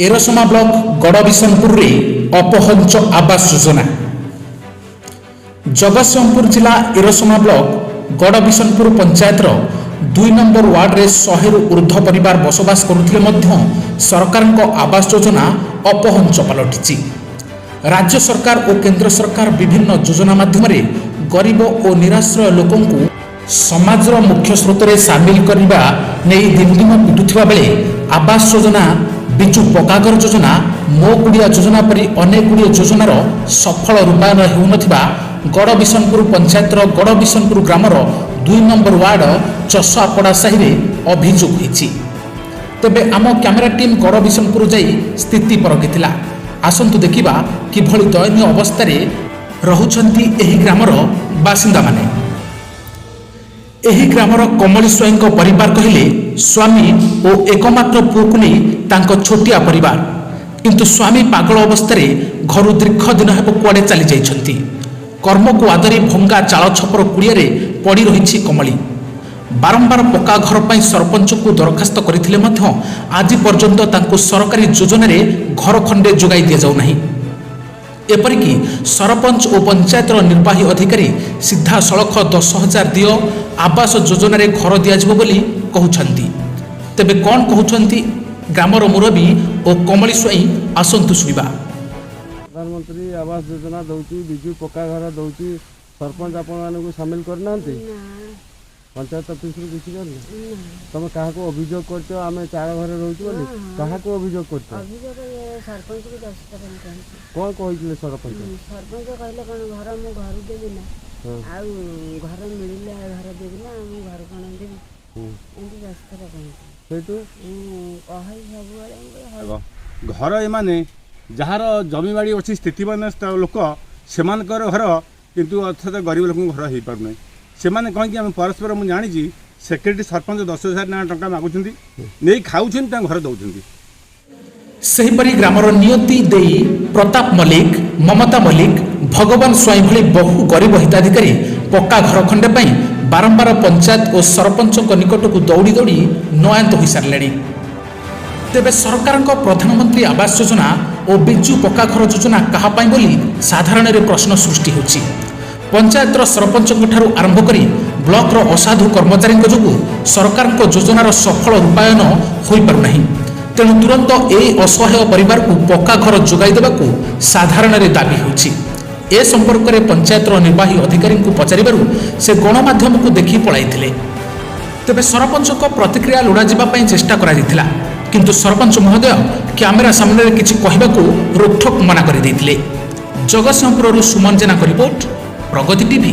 एरसमा block गड़बिशनपुर अपहंच Awas Yojana. Jagatsinghpur जिला एरसमा block गड़बिशनपुर पंचायतर 2 number ward रे 100 रु ऊर्ध्व परिवार बसवास करुथिले मध्य सरकार आवास योजना अपहंच पलटिछि। राज्य सरकार और केंद्र सरकार विभिन्न योजना माध्यम गरीब और निराश्रय लोकों समाजर मुख्य स्रोत में सामिल करने नहीं दिन दिन पिटुवा बेले आवास योजना, बिजु पक्काघर योजना, मो गुड़िया योजना परी अनेक गुड़िया योजनार सफल रूपायन होउनथिबा गड़बिशनपुर पंचायतर गड़बिशनपुर ग्रामर 2 नंबर वार्ड चषापड़ा साहि में अभियोग होइछि। तेबे आम कैमेरा टीम गड़बिशनपुर जाई स्थिति परखिथिला। आसंतु देखिबा किभଳି दयनीय अवस्था रे रहुछंती एही ग्रामर बासिंदा माने। एही ग्रामर कमली स्वाईं परिवार कहले स्वामी और एकमात्र पुओ को नहीं तांको छोटिया परिवार, किंतु स्वामी पागल अवस्था रे घर दीर्घ दिन हेब कुआडे चली जाइछंती। कर्म को आदरी भंगा चाल छपर कुड़िया रे पड़ी रही कमली। बारंबार पक्का घर पर सरपंच को दरखास्त करथिले मध्य आज पर्यंत तांको सरकारी योजना रे घर खंडे जोगाई दिया जाउ नहीं। एपरिकी सरपंच और पंचायतर निर्वाही अधिकारी सीधा सड़क 10,000 दियो आवास योजना रे घर दियाजिबो बोली कहउछंती। तेबे कौन कहउछंती ग्रामर मुरबी और कमली स्वाई आसंतु सुनिबा। प्रधानमंत्री आवास योजना दौची, बिजु पक्का घर दौची, सरपंच आपण मानकु शामिल करना पंचायत ऑफिस रे किसी कर तुम कहा को अभियोग करछो आमे चार घर रहउछु बोली कहा को अभियोग करछो? अभियोग सरपंच को 10 तरह कोन कहितले सरपंच कहले कोन घर मु घर देबी ना आ घर मिलिले घर देबी ना मु घर कोन देबी एंती 10 तरह सेतु कहै सब घर ए माने जहार जमीबाड़ी अच्छी स्थितिवान लोक सेमानकर घर किंतु अर्थात गरीब लोक घर हो पार ना से कहीं आम परस्पर मुझे जानी सेक्रेटरी सरपंच 10,000 टका मागुं नहीं खाऊँ घर दौरान। सेहीपरि ग्रामर नियति देई प्रताप मल्लिक, ममता मल्लिक, भगवान स्वाई भली बहु गरीब हिताधिकारी पक्का घर खंडे बारंबार पंचायत और सरपंच निकट को दौड़ी दौड़ी नयान्त हो सारे। तेबे सरकार प्रधानमंत्री आवास योजना और बिजु पक्का घर योजना कहापाई बोली साधारण प्रश्न सृष्टि होछि। पंचायतर सरपंच ठारू आरंभ करी ब्लॉकर असाधु कर्मचारी जो सरकार योजनार सफल रूपायन हो पारना। तेणु तुरंत ए असहाय परिवार को पक्का घर जोगाई देवाकू साधारण दाबी होछि। ए संपर्क में पंचायतर निर्वाही अधिकारी को पचारिबारु से गणमाध्यम को देखि पळाइथिले। तेबे सरपंच प्रतिक्रिया लोड़ा जावाई चेष्टा करा किंतु सरपंच महोदय कैमेरा सामने किछि कहबाकू रोकठोक मना कर देथिले। जगतसिंहपुर सुमन जेना रिपोर्ट, प्रगति टीवी।